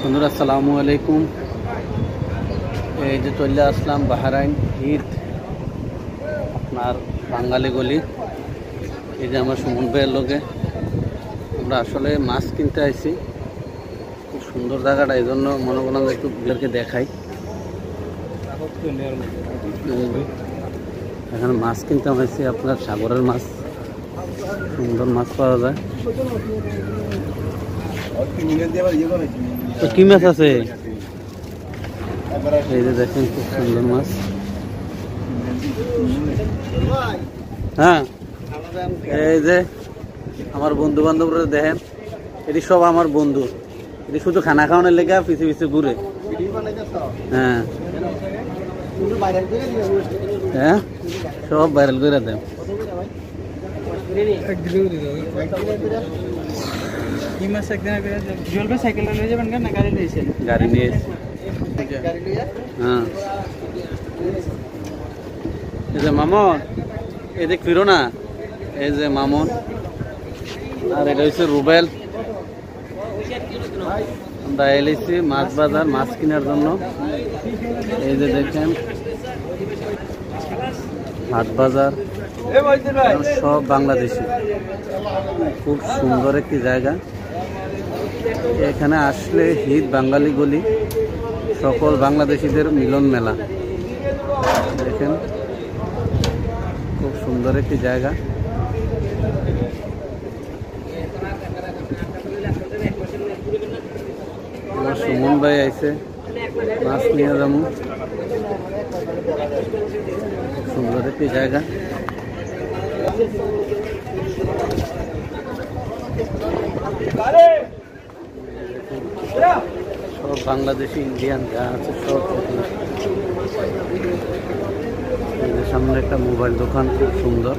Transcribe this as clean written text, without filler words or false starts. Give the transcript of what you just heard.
বন্ধুরা আসসালামু আলাইকুম। এই যে চলে আসলাম বাহরাইন ঈদ আপনার বাঙালি গলি। এই যে আমার সুমন ভাইয়ের লোকে আমরা আসলে মাছ কিনতে আইছি। খুব সুন্দর জায়গাটা, এই জন্য মনে করলাম একটু ভিড়কে দেখাই। এখানে মাছ কিনতে হয়েছে, আপনার সাগরের মাছ, সুন্দর মাছ পাওয়া যায়। তো কি মাছ আছে? এই যে দেখেন খুব সুন্দর মাছ। হ্যাঁ, এই যে আমার বন্ধু বান্ধবরা দেখেন, এটি সব আমার বন্ধু। এটি শুধু খানা খাওয়ানোর লেগে পিছে পিছে ঘুরে। হ্যাঁ হ্যাঁ, সব ভাইরাল করে দেন। গাড়ি নিয়ে হ্যাঁ, এই যে মামন, এদিক ফিরো না। এই যে মামন, আর এটা হচ্ছে রুবেল। আমরা এলেছি মাছ বাজার, মাছ কেনার জন্য। এই যে দেখেন হাট বাজার, সব বাংলাদেশি। খুব সুন্দর একটি জায়গা। এখানে আসলে ঈদ বাঙালি গলি, সকল বাংলাদেশিদের মিলন মেলা। দেখেন খুব সুন্দর একটি জায়গা। আমার সুমন ভাই আইছে, মাছ নিয়ে যাবো। খুব সুন্দর একটি জায়গা। সব বাংলাদেশি, ইন্ডিয়ান যা আছে সব। সামনে একটা মোবাইল দোকান, খুব সুন্দর।